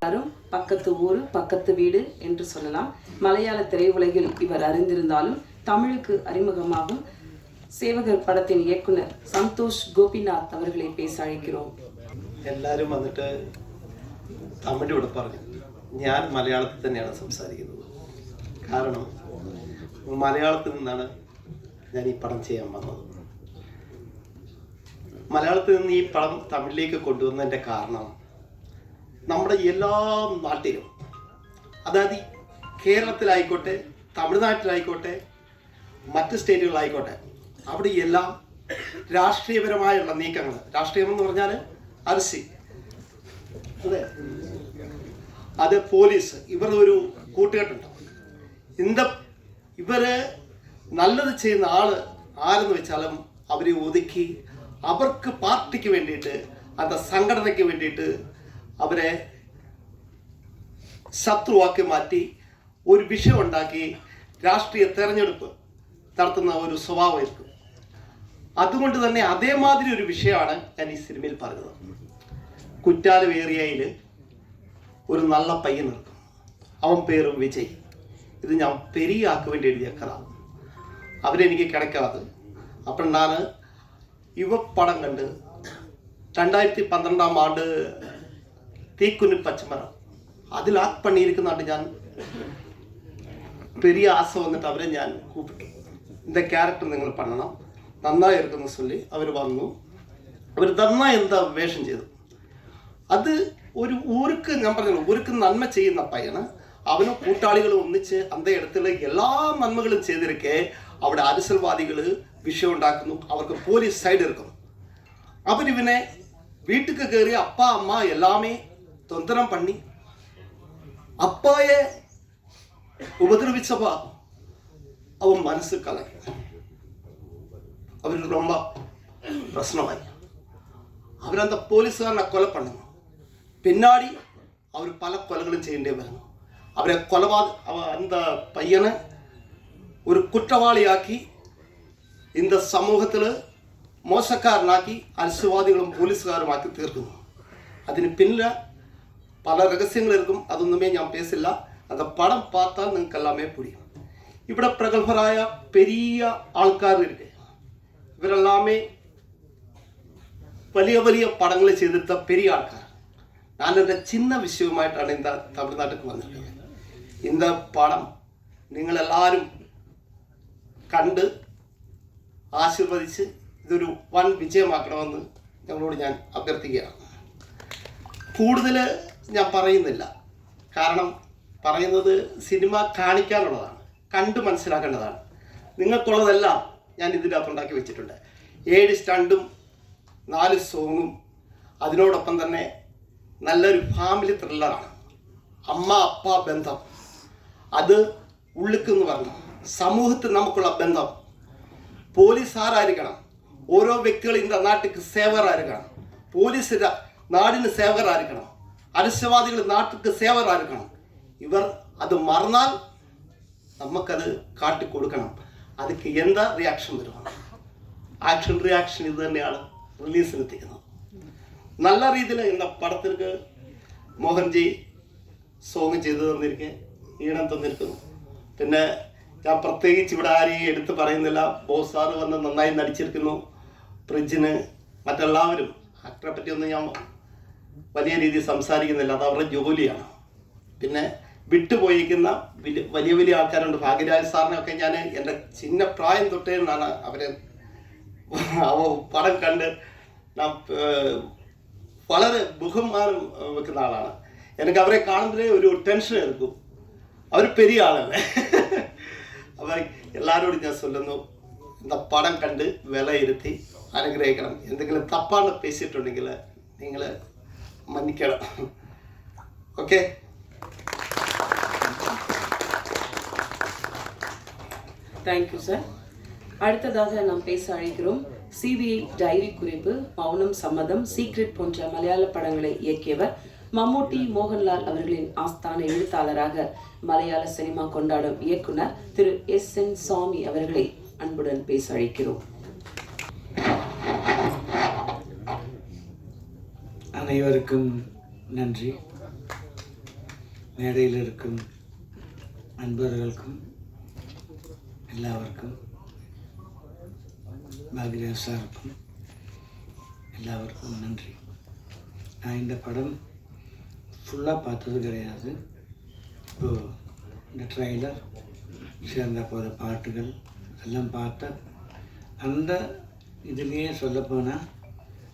எல்லாரும் பக்கத்து ஊர் பக்கத்து வீடு என்று சொல்லலாம். மலையாள திரையுலகில் இவர் அறிந்திருந்தாலும் தமிழுக்கு அறிமுகமாகும் சேவகர் படத்தின் இயக்குனர் சந்தோஷ் கோபிநாத் அவர்களை பேச அழைக்கிறோம். എല്ലാവരും വന്നിട്ട് തമിഴിലൂടെ പറഞ്ഞു. ഞാൻ മലയാളത്തിൽ തന്നെയാണ് സംസാരിക്കുന്നത്. കാരണം മലയാളത്തിൽ നിന്നാണ് ഞാൻ ഈ പടം ചെയ്യാൻ വന്നത്. മലയാളത്തിൽ നിന്ന് ഈ പടം തമിഴിലേക്ക് കൊണ്ടുവന്നതിൻ്റെ കാരണം നമ്മുടെ എല്ലാ നാട്ടിലും, അതായത് കേരളത്തിലായിക്കോട്ടെ, തമിഴ്നാട്ടിലായിക്കോട്ടെ, മറ്റ് സ്റ്റേറ്റുകളായിക്കോട്ടെ, അവിടെ എല്ലാം രാഷ്ട്രീയപരമായുള്ള നീക്കങ്ങൾ, രാഷ്ട്രീയം എന്ന് പറഞ്ഞാൽ അരസി, അതെ, അത് പോലീസ്, ഇവർ ഒരു കൂട്ടുകെട്ടുണ്ട്. ഇവര് നല്ലത് ചെയ്യുന്ന ആള് ആരെന്ന് വെച്ചാലും അവരെ ഒതുക്കി അവർക്ക് പാർട്ടിക്ക് വേണ്ടിയിട്ട്, അത് സംഘടനയ്ക്ക് വേണ്ടിയിട്ട് അവരെ ശത്രുവാക്കി മാറ്റി ഒരു വിഷയം ഉണ്ടാക്കി രാഷ്ട്രീയ തെരഞ്ഞെടുപ്പ് നടത്തുന്ന ഒരു സ്വഭാവമായിരിക്കും. അതുകൊണ്ട് തന്നെ അതേമാതിരി ഒരു വിഷയമാണ് ഞാൻ ഈ സിനിമയിൽ പറഞ്ഞത്. കുറ്റാലം ഏരിയയിൽ ഒരു നല്ല പയ്യൻ നിൽക്കും, അവൻ പേരും വിജയ്. ഇത് ഞാൻ പെരിയാക്ക് വേണ്ടി എഴുതിയ കഥ. അവരെനിക്ക് കിടക്കാതെ അപ്പം ഞാൻ ഇവ പടം കണ്ട് 2012 ആണ്ട് തീക്കുന്ന് പച്ചമരം അതിൽ ആക്ട് പണിയിരിക്കുന്നുണ്ട്. ഞാൻ പെരിയ ആശ വന്നിട്ട് അവരെ ഞാൻ കൂപ്പിട്ടു, இந்த ക്യാരക്ടർ നിങ്ങൾ പണണം, നന്നായിരിക്കുന്നു ചൊല്ലി അവർ വന്നു. അവർ നന്നായി എന്താ വേഷം ചെയ്തു. അത് ഒരു ഊർക്ക്, ഞാൻ പറഞ്ഞല്ലോ, ഊർക്ക് നന്മ ചെയ്യുന്ന പയ്യന് അവനും കൂട്ടാളികളും ഒന്നിച്ച് അന്ത ഇടത്തുള്ള എല്ലാ നന്മകളും ചെയ്തിരിക്കെ അവിടെ അരസൽവാദികൾ വിഷയം ഉണ്ടാക്കുന്നു. അവർക്ക് പോലീസ് സൈഡ് എടുക്കും. അവരിവനെ വീട്ടിൽ കയറി അപ്പ അമ്മ എല്ലാമേ തൊന്തരം പണി അപ്പായെ ഉപദ്രവിച്ചപ്പോൾ അവൻ മനസ്സ് കലങ്ങി. അവർ ரொம்ப പ്രശ്നമായി. അവരന്ത പോലീസുകാരനെ കൊല പണ്ണുന്നു. പിന്നാടി അവർ പല കൊലകളും ചെയ്യേണ്ടി വരുന്നു. അവരെ அந்த പയ്യനെ ഒരു കുറ്റവാളിയാക്കി இந்த സമൂഹത്തിൽ മോശക്കാരനാക്കി അരസുവാദികളും പോലീസുകാരുമാക്കി തീർക്കുന്നു. അതിന് പിന്നിൽ പല രഹസ്യങ്ങളിരിക്കും. അതൊന്നുമേ ഞാൻ പേസില്ല. അത് പടം பார்த்தால் നിങ്ങൾക്ക് എല്ലാമേ പുരിയും. ഇവിടെ പ്രഗത്ഭരായ പെരിയ ആൾക്കാരിരിക്കെ, ഇവരെല്ലാമേ വലിയ വലിയ പടങ്ങൾ ചെയ്തെടുത്ത പെരിയ ആൾക്കാർ. ഞാൻ എൻ്റെ ചിന്ന വിഷയവുമായിട്ടാണ് இந்த തമിഴ്നാട്ടിൽ വന്നിട്ടുള്ളത്. இந்த പടം നിങ്ങളെല്ലാവരും കണ്ട് ആശീർവദിച്ച് ഇതൊരു വൻ വിജയമാക്കണമെന്ന് ഞങ്ങളോട് ഞാൻ അഭ്യർത്ഥിക്കുകയാണ്. കൂടുതൽ ഞാൻ പറയുന്നില്ല, കാരണം പറയുന്നത് സിനിമ കാണിക്കാനുള്ളതാണ്, കണ്ട് മനസ്സിലാക്കേണ്ടതാണ്. നിങ്ങൾക്കുള്ളതെല്ലാം ഞാൻ ഇതിനകത്ത് ഉണ്ടാക്കി വെച്ചിട്ടുണ്ട്. 7 സ്റ്റണ്ടും 4 സോങ്ങും, അതിനോടൊപ്പം തന്നെ നല്ലൊരു ഫാമിലി ത്രില്ലറാണ്. അമ്മ അപ്പ ബന്ധം, അത് ഉള്ളിക്കെന്ന് പറഞ്ഞു സമൂഹത്തിൽ നമുക്കുള്ള ബന്ധം. പോലീസ് ആരായിരിക്കണം? ഓരോ വ്യക്തികൾ இந்த നാട്ടിക്ക് സേവകരായിരിക്കണം. പോലീസ് നാടിന് സേവകരായിരിക്കണം. അരസ്യവാദികൾ നാട്ടിക്ക് സേവകരായിരിക്കണം. ഇവർ അത് മറന്നാൽ നമുക്കത് കാട്ടിക്കൊടുക്കണം. അതിക്ക് എന്താ റിയാക്ഷൻ വരും? ആക്ഷൻ റിയാക്ഷൻ ഇത് തന്നെയാണ് റിലീസിനെത്തിക്കുന്നത്. നല്ല രീതിയിൽ இந்த പടത്തിற்கு മോഹൻജി സോങ് ചെയ്തു തന്നിരിക്കെ, ഈണം തന്നിരിക്കുന്നു. പിന്നെ ഞാൻ പ്രത്യേകിച്ച് ഇവിടെ ആരെയും എടുത്ത് പറയുന്നില്ല. ബോസ് സാറ് വന്ന് നന്നായി നടിച്ചിരിക്കുന്നു. പ്രിജിന്, മറ്റെല്ലാവരും. ആക്ടറെ പറ്റിയൊന്നും ഞാൻ വലിയ രീതിയിൽ സംസാരിക്കുന്നില്ല, അത് അവരുടെ ജോലിയാണ്. പിന്നെ വിട്ടുപോയിരിക്കുന്ന വലിയ വലിയ ആൾക്കാരുണ്ട്. ഭാഗ്യരാജ് സാറിനൊക്കെ ഞാൻ എൻ്റെ ചിന്ന പ്രായം തൊട്ടേ നിന്നാണ് അവരെ പടം കണ്ട് ഞാൻ വളരെ ബഹുമാനം വെക്കുന്ന ആളാണ്. എനിക്ക് അവരെ കാണുമ്പോഴേ ഒരു ടെൻഷൻ എടുക്കും. അവർ പെരിയ ആളല്ലേ. അവർ എല്ലാവരോടും ഞാൻ ചൊല്ലുന്നു, இந்த പടം കണ്ട് വിലയിരുത്തി അനുഗ്രഹിക്കണം. എന്തെങ്കിലും തപ്പാണ് പേശിയിട്ടുണ്ടെങ്കിൽ നിങ്ങൾ മன்னிക്കണം. ഓക്കെ. Thank you sir. அடுத்ததாக நாம் பேச அழைக்கிறோம் சிபிஐ டைரி குறிப்பு, மௌனம் சம்மதம், சீக்ரெட் போன்ற மலையாள படங்களை இயக்கியவர் மம்முட்டி மோகன்லால் அவர்களின் ஆஸ்தான எழுத்தாளராக மலையாள சினிமா கொண்டாடும் இயக்குனர் திரு SN சாமி அவர்களை அன்புடன் பேச அழைக்கிறோம். அனைவருக்கும் நன்றி. மேடையில் இருக்கும் நண்பர்களுக்கும் எல்லாருக்கும், பாக்யராஜ் சாருக்கும் எல்லாருக்கும் நன்றி. நான் இந்த படம் ஃபுல்லாக பார்த்தது கிடையாது. இப்போது இந்த ட்ரெய்லர் சேர்ந்த போகிற பாட்டுகள் எல்லாம் பார்த்த அந்த இதுலேயே சொல்லப்போனால்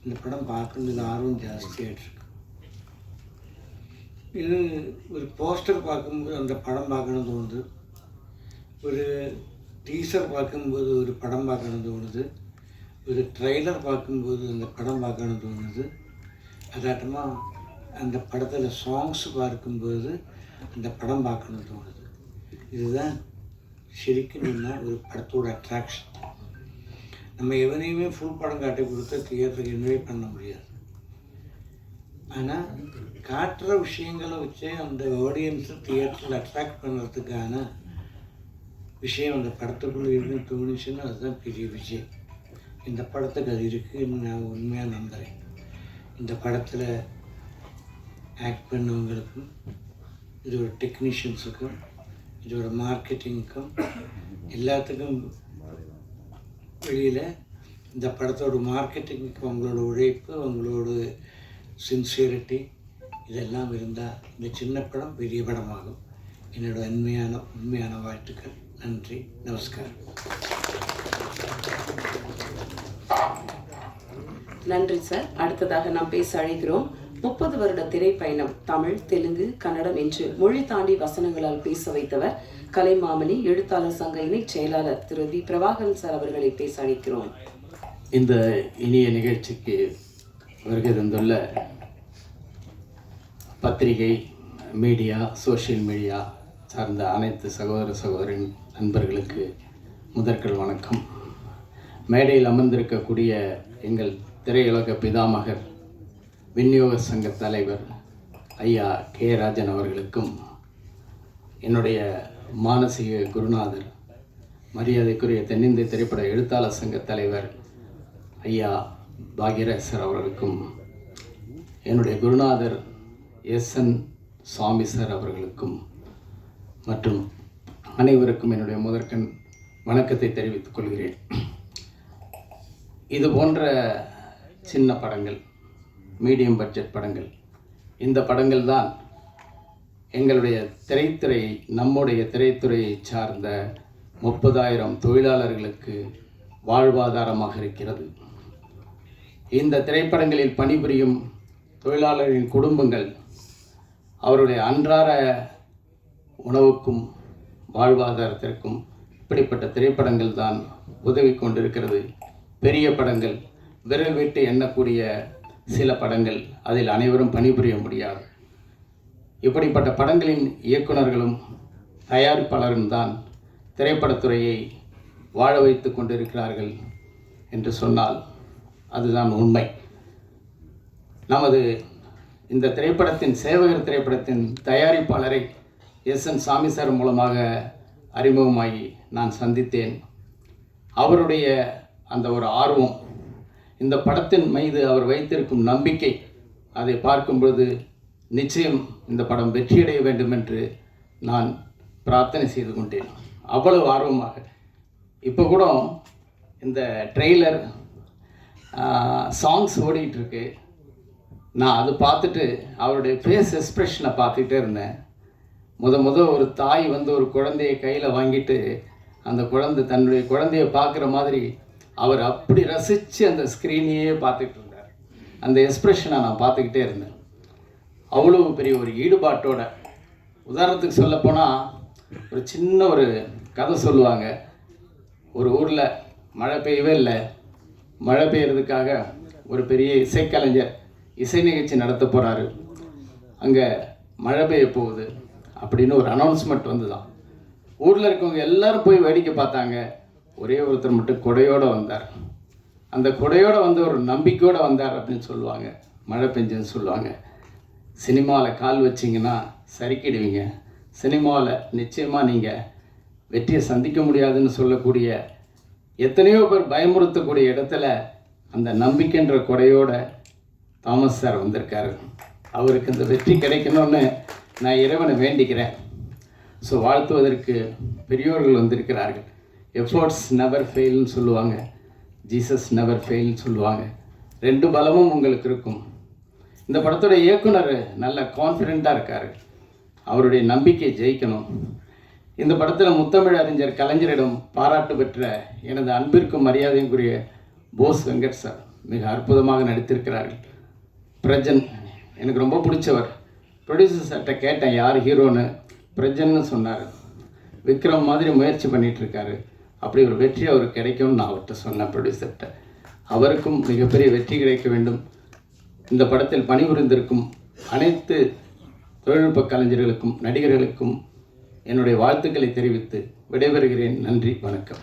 இந்த படம் பார்க்குறதுக்கு ஆர்வம் ஜாஸ்தியாகிட்ருக்கு. இது ஒரு போஸ்டர் பார்க்கும்போது அந்த படம் பார்க்கணும் தோணுது, ஒரு டீசர் பார்க்கும்போது ஒரு படம் பார்க்கணும் தோணுது, ஒரு ட்ரெய்லர் பார்க்கும்போது அந்த படம் பார்க்கணும் தோணுது. அதாட்டமாக அந்த படத்தில் சாங்ஸ் பார்க்கும்போது அந்த படம் பார்க்கணும் தோணுது. இதுதான் சரிக்குன்னா ஒரு படத்தோட அட்ராக்ஷன். நம்ம எவனையுமே ஃபுல் படம் காட்டி கொடுத்தா தியேட்டருக்கு இன்வைட் பண்ண முடியாது. ஆனால் காட்டுற விஷயங்களை வச்சே அந்த ஆடியன்ஸை தியேட்டரில் அட்ராக்ட் பண்ணுறதுக்கான விஷயம் அந்த படத்துக்குள்ளே இருக்குன்னு தோணுச்சுன்னா அதுதான் பெரிய விஷயம். இந்த படத்துக்கு அது இருக்குதுன்னு நான் உண்மையாக நம்புகிறேன். இந்த படத்தில் ஆக்ட் பண்ணவங்களுக்கும், இதோட டெக்னீஷியன்ஸுக்கும், இதோட மார்க்கெட்டிங்க்கும் எல்லாத்துக்கும் வெளியில் இந்த படத்தோட மார்க்கெட்டிங்க்கு அவங்களோட உழைப்பு, அவங்களோட சின்சியரிட்டி இதெல்லாம் இருந்தால் இந்த சின்ன படம் பெரிய படமாகும். என்னோட உண்மையான வாழ்த்துக்கள். நன்றி, நமஸ்காரம். நன்றி சார். அடுத்ததாக நாம் பேச அழைக்கிறோம் 30 வருட திரைப்பயணம், தமிழ், தெலுங்கு, கன்னடம் என்று மொழி தாண்டி வசனங்களால் பேச வைத்தவர் கலைமாமணி எழுத்தாளர் சங்க இணைச் செயலாளர் திரு வி பிரபாகரன் சார் அவர்களை பேச அழைக்கிறோம். இந்த இனிய நிகழ்ச்சிக்கு வருகை தந்துள்ள பத்திரிகை, மீடியா, சோஷியல் மீடியா சார்ந்த அனைத்து சகோதரி நண்பர்களுக்கு முதற்கண் வணக்கம். மேடையில் அமர்ந்திருக்கக்கூடிய எங்கள் திரையுலக பிதாமகர், விநியோக சங்க தலைவர் ஐயா கே ராஜன் அவர்களுக்கும், என்னுடைய மானசீக குருநாதர், மரியாதைக்குரிய தென்னிந்திய திரைப்பட எழுத்தாளர் சங்க தலைவர் ஐயா பாக்யராஜ் சார் அவர்களுக்கும், என்னுடைய குருநாதர் எஸ்என் சுவாமி சார் அவர்களுக்கும் மற்றும் அனைவருக்கும் என்னுடைய முதற்கண் வணக்கத்தை தெரிவித்துக் கொள்கிறேன். இது போன்ற சின்ன படங்கள், மீடியம் பட்ஜெட் படங்கள், இந்த படங்கள் தான் எங்களுடைய நம்முடைய திரைத்துறையை சார்ந்த 30,000 தொழிலாளர்களுக்கு வாழ்வாதாரமாக இருக்கிறது. இந்த திரைப்படங்களில் பணிபுரியும் தொழிலாளர்களின் குடும்பங்கள் அவருடைய அன்றாட உணவுக்கும் வாழ்வாதாரத்திற்கும் இப்படிப்பட்ட திரைப்படங்கள் தான் உதவி கொண்டிருக்கிறது. பெரிய படங்கள், விரல் விட்டு எண்ணக்கூடிய சில படங்கள், அதில் அனைவரும் பணிபுரிய முடியாது. இப்படிப்பட்ட படங்களின் இயக்குநர்களும் தயாரிப்பாளரும் தான் திரைப்படத்துறையை வாழ வைத்து கொண்டிருக்கிறார்கள் என்று சொன்னால் அதுதான் உண்மை. நமது இந்த திரைப்படத்தின் சேவகர் திரைப்படத்தின் தயாரிப்பாளரை எஸ்என் சாமி சார் மூலமாக அறிமுகமாகி நான் சந்தித்தேன். அவருடைய அந்த ஒரு ஆர்வம், இந்த படத்தின் மீது அவர் வைத்திருக்கும் நம்பிக்கை, அதை பார்க்கும்பொழுது நிச்சயம் இந்த படம் வெற்றியடைய வேண்டும் என்று நான் பிரார்த்தனை செய்து கொண்டேன். அவ்வளவு ஆர்வமாக. இப்போ கூட இந்த ட்ரெய்லர் சாங்ஸ் ஓடிட்டுருக்கு. நான் அது பார்த்துட்டு அவருடைய ஃபேஸ் எக்ஸ்ப்ரெஷனை பார்த்துக்கிட்டே இருந்தேன். ஒரு தாய் ஒரு குழந்தையை கையில் வாங்கிட்டு அந்த தன்னுடைய குழந்தையை பார்க்குற மாதிரி அவர் அப்படி ரசித்து அந்த ஸ்க்ரீனையே பார்த்துக்கிட்டு இருந்தார். அந்த எக்ஸ்ப்ரெஷனை நான் பார்த்துக்கிட்டே இருந்தேன். அவ்வளோ பெரிய ஒரு ஈடுபாட்டோட. உதாரணத்துக்கு சொல்லப்போனால் ஒரு சின்ன ஒரு கதை சொல்லுவாங்க. ஒரு ஊரில் மழை பெய்யவே இல்லை. மழை பெய்யறதுக்காக ஒரு பெரிய இசைக்கலைஞர் இசை நிகழ்ச்சி நடத்த போகிறாரு. அங்கே மழை பெய்ய போகுது அப்படின்னு ஒரு அனௌன்ஸ்மெண்ட் வந்துதான். ஊரில் இருக்கவங்க எல்லாரும் போய் வேடிக்கை பார்த்தாங்க. ஒரே ஒருத்தர் மட்டும் கொடையோடு வந்தார். அந்த கொடையோடு ஒரு நம்பிக்கையோடு வந்தார் அப்படின்னு சொல்லுவாங்க. மழை பெஞ்சுன்னு சொல்லுவாங்க. சினிமாவில் கால் வச்சிங்கன்னா சறுக்கிடுவீங்க, சினிமாவில் நிச்சயமாக நீங்கள் வெற்றியை சந்திக்க முடியாதுன்னு சொல்லக்கூடிய எத்தனையோ பேர் பயமுறுத்தக்கூடிய இடத்துல அந்த நம்பிக்கைன்ற கொடையோட தாமஸ் சார் வந்திருக்காரு. அவருக்கு இந்த வெற்றி கிடைக்கணும்னு நான் இறைவனை வேண்டிக்கிறேன். ஸோ வாழ்த்துவதற்கு பெரியோர்கள் வந்திருக்கிறார்கள். எஃபோர்ட்ஸ் நெவர் ஃபெயில்னு சொல்லுவாங்க, ஜீசஸ் நெவர் ஃபெயில்னு சொல்லுவாங்க. 2 பலமும் உங்களுக்கு இருக்கும். இந்த படத்தோட இயக்குனர் நல்ல கான்ஃபிடெண்ட்டாக இருக்கார். அவருடைய நம்பிக்கை ஜெயிக்கணும். இந்த படத்தில் முத்தமிழ் அறிஞர் கலைஞரிடம் பாராட்டு பெற்ற எனது அன்பிற்கும் மரியாதைக்குரிய போஸ் வெங்கட் சார் மிக அற்புதமாக நடித்திருக்கிறார்கள். பிரஜன் எனக்கு ரொம்ப பிடிச்சவர். ப்ரொடியூசர் சார்கிட்ட கேட்டேன் யார் ஹீரோன்னு, பிரஜன்னு சொன்னார். விக்ரம் மாதிரி முயற்சி பண்ணிகிட்ருக்காரு, அப்படி ஒரு வெற்றி அவருக்கு கிடைக்கும்னு நான் அவர்கிட்ட சொன்னேன் ப்ரொடியூசர்கிட்ட. அவருக்கும் மிகப்பெரிய வெற்றி கிடைக்க வேண்டும். இந்த படத்தில் பணிபுரிந்திருக்கும் அனைத்து தொழில்நுட்ப கலைஞர்களுக்கும் நடிகர்களுக்கும் என்னுடைய வாழ்த்துக்களை தெரிவித்து விடைபெறுகிறேன். நன்றி, வணக்கம்.